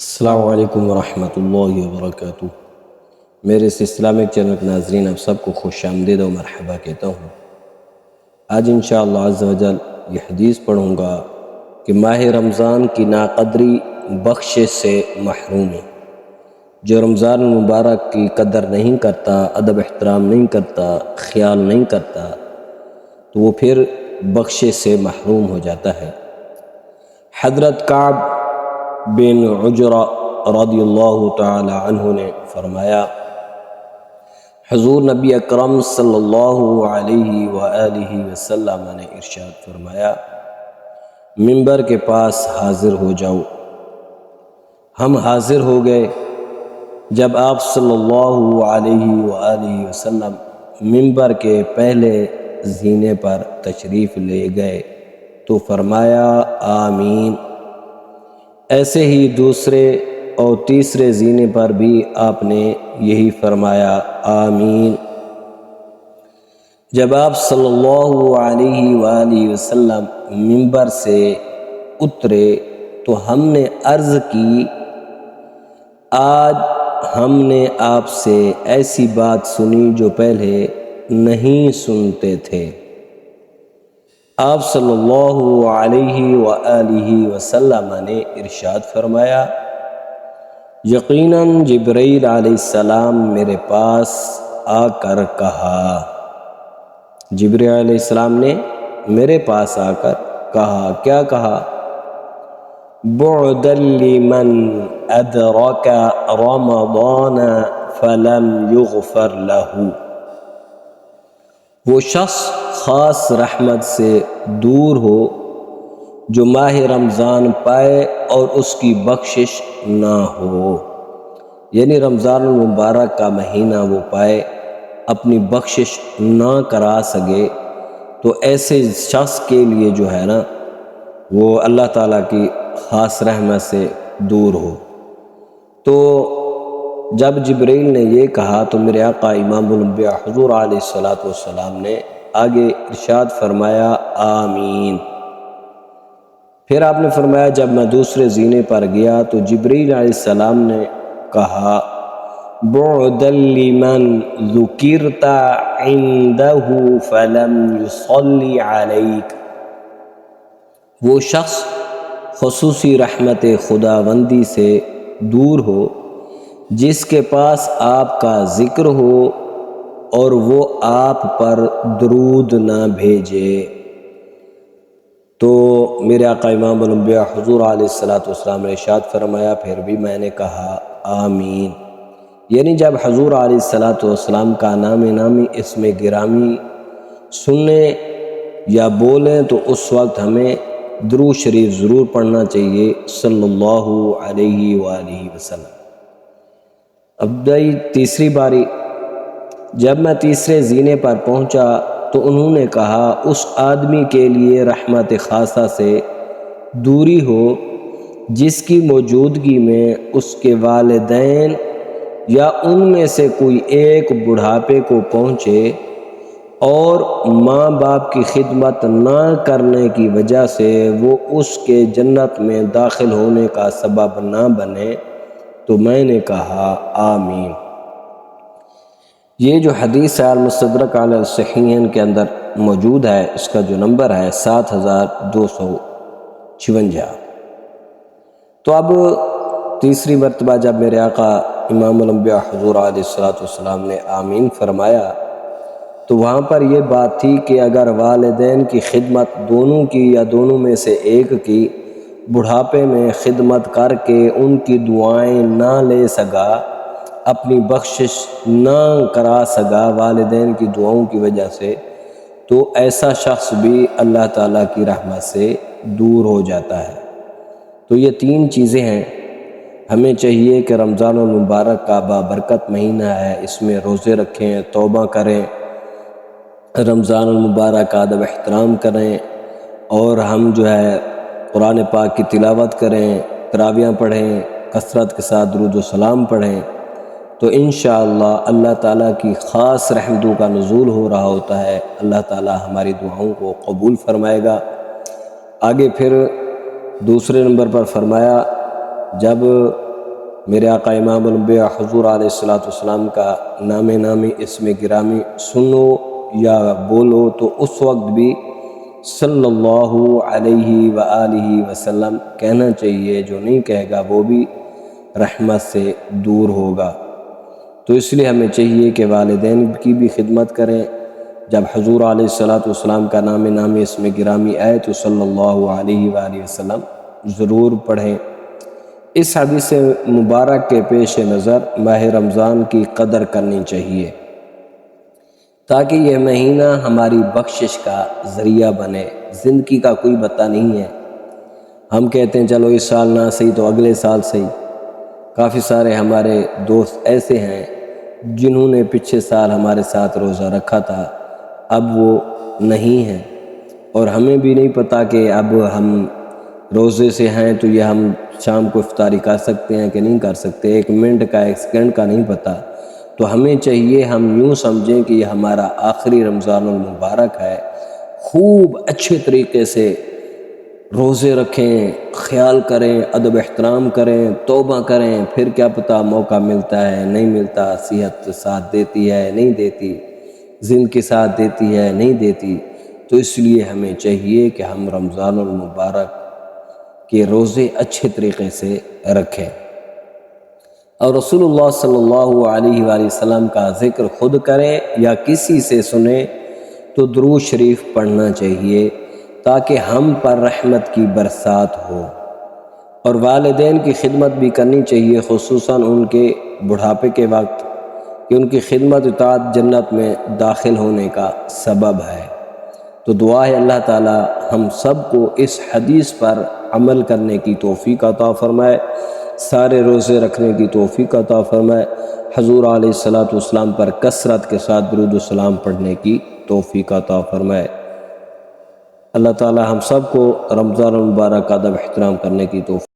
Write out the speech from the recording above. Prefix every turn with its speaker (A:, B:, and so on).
A: السلام علیکم ورحمۃ اللہ وبرکاتہ۔ میرے اس اسلامک چینل کے ناظرین آپ سب کو خوش آمدید و مرحبا کہتا ہوں۔ آج انشاءاللہ عز و جل یہ حدیث پڑھوں گا کہ ماہ رمضان کی ناقدری بخشش سے محروم ہے۔ جو رمضان المبارک کی قدر نہیں کرتا، ادب احترام نہیں کرتا، خیال نہیں کرتا، تو وہ پھر بخشش سے محروم ہو جاتا ہے۔ حضرت کعب بن عجرہ رضی اللہ تعالی عنہ نے فرمایا، حضور نبی اکرم صلی اللہ علیہ وآلہ وسلم نے ارشاد فرمایا، منبر کے پاس حاضر ہو جاؤ۔ ہم حاضر ہو گئے۔ جب آپ صلی اللہ علیہ وآلہ وسلم منبر کے پہلے زینے پر تشریف لے گئے تو فرمایا آمین۔ ایسے ہی دوسرے اور تیسرے زینے پر بھی آپ نے یہی فرمایا آمین۔ جب آپ صلی اللہ علیہ وآلہ وسلم منبر سے اترے تو ہم نے عرض کی، آج ہم نے آپ سے ایسی بات سنی جو پہلے نہیں سنتے تھے۔ آپ صلی اللہ علیہ وآلہ وسلم نے ارشاد فرمایا، یقیناً جبرائیل علیہ السلام میرے پاس آ کر کہا، جبرائیل علیہ السلام نے میرے پاس آ کر کہا، کیا کہا؟ بعدا لمن ادرک رمضان فلم یغفر لہ۔ وہ شخص خاص رحمت سے دور ہو جو ماہ رمضان پائے اور اس کی بخشش نہ ہو، یعنی رمضان المبارک کا مہینہ وہ پائے، اپنی بخشش نہ کرا سکے، تو ایسے شخص کے لیے جو ہے نا وہ اللہ تعالیٰ کی خاص رحمت سے دور ہو۔ تو جب جبرائیل نے یہ کہا تو میرے آقا امام الانبیاء حضور علیہ السلام نے آگے ارشاد فرمایا آمین۔ پھر آپ نے فرمایا، جب میں دوسرے زینے پر گیا تو جبرائیل علیہ السلام نے کہا، بعدا لمن ذکرت عنده فلم يصلی علیک۔ وہ شخص خصوصی رحمت خداوندی سے دور ہو جس کے پاس آپ کا ذکر ہو اور وہ آپ پر درود نہ بھیجے۔ تو میرے آقا امام الانبیاء حضور علیہ السلام نے ارشاد فرمایا، پھر بھی میں نے کہا آمین۔ یعنی جب حضور علیہ السلام کا نام نامی اسم گرامی سنیں یا بولیں تو اس وقت ہمیں درود شریف ضرور پڑھنا چاہیے صلی اللہ علیہ وآلہ وسلم۔ اب تیسری باری، جب میں تیسرے زینے پر پہنچا تو انہوں نے کہا، اس آدمی کے لیے رحمت خاصہ سے دوری ہو جس کی موجودگی میں اس کے والدین یا ان میں سے کوئی ایک بڑھاپے کو پہنچے اور ماں باپ کی خدمت نہ کرنے کی وجہ سے وہ اس کے جنت میں داخل ہونے کا سبب نہ بنے، تو میں نے کہا آمین۔ یہ جو حدیث ہے المستدرک علی الصحیحین کے اندر موجود ہے، اس کا جو نمبر ہے 7256۔ تو اب تیسری مرتبہ جب میرے آقا امام الانبیاء حضور علیہ السلام نے آمین فرمایا تو وہاں پر یہ بات تھی کہ اگر والدین کی خدمت دونوں کی یا دونوں میں سے ایک کی بڑھاپے میں خدمت کر کے ان کی دعائیں نہ لے سکا، اپنی بخشش نہ کرا سکا والدین کی دعاؤں کی وجہ سے، تو ایسا شخص بھی اللہ تعالیٰ کی رحمت سے دور ہو جاتا ہے۔ تو یہ تین چیزیں ہیں، ہمیں چاہیے کہ رمضان المبارک کا بابرکت مہینہ ہے، اس میں روزے رکھیں، توبہ کریں، رمضان المبارک کا ادب احترام کریں، اور ہم جو ہے قرآن پاک کی تلاوت کریں، تراویحیں پڑھیں، کثرت کے ساتھ درود و سلام پڑھیں، تو انشاءاللہ اللہ تعالیٰ کی خاص رحمتوں کا نزول ہو رہا ہوتا ہے، اللہ تعالیٰ ہماری دعاؤں کو قبول فرمائے گا۔ آگے پھر دوسرے نمبر پر فرمایا، جب میرے آقا امام الانبیاء حضور علیہ السلام کا نام نامی اسم گرامی سنو یا بولو تو اس وقت بھی صلی اللہ علیہ وآلہ وسلم کہنا چاہیے، جو نہیں کہے گا وہ بھی رحمت سے دور ہوگا۔ تو اس لیے ہمیں چاہیے کہ والدین کی بھی خدمت کریں، جب حضور علیہ السلام کا نام نامی اسم گرامی آئے تو صلی اللہ علیہ وآلہ وسلم ضرور پڑھیں۔ اس حدیث مبارک کے پیش نظر ماہ رمضان کی قدر کرنی چاہیے، تاکہ یہ مہینہ ہماری بخشش کا ذریعہ بنے۔ زندگی کا کوئی پتہ نہیں ہے، ہم کہتے ہیں چلو اس سال نہ صحیح تو اگلے سال صحیح۔ کافی سارے ہمارے دوست ایسے ہیں جنہوں نے پچھلے سال ہمارے ساتھ روزہ رکھا تھا، اب وہ نہیں ہیں، اور ہمیں بھی نہیں پتہ کہ اب ہم روزے سے ہیں تو یہ ہم شام کو افطاری کر سکتے ہیں کہ نہیں کر سکتے، ایک منٹ کا ایک سیکنڈ کا نہیں پتہ۔ تو ہمیں چاہیے ہم یوں سمجھیں کہ یہ ہمارا آخری رمضان المبارک ہے، خوب اچھے طریقے سے روزے رکھیں، خیال کریں، ادب احترام کریں، توبہ کریں، پھر کیا پتہ موقع ملتا ہے نہیں ملتا، صحت ساتھ دیتی ہے نہیں دیتی، زندگی ساتھ دیتی ہے نہیں دیتی۔ تو اس لیے ہمیں چاہیے کہ ہم رمضان المبارک کے روزے اچھے طریقے سے رکھیں، اور رسول اللہ صلی اللہ علیہ وآلہ وسلم کا ذکر خود کریں یا کسی سے سنیں تو درود شریف پڑھنا چاہیے، تاکہ ہم پر رحمت کی برسات ہو۔ اور والدین کی خدمت بھی کرنی چاہیے، خصوصاً ان کے بڑھاپے کے وقت، کہ ان کی خدمت اطاعت جنت میں داخل ہونے کا سبب ہے۔ تو دعا ہے اللہ تعالی ہم سب کو اس حدیث پر عمل کرنے کی توفیق عطا فرمائے، سارے روزے رکھنے کی توفیق عطا فرمائے، حضور علیہ السلام پر کثرت کے ساتھ درود و سلام پڑھنے کی توفیق عطا فرمائے۔ اللہ تعالی ہم سب کو رمضان المبارک کا ادب احترام کرنے کی توفیق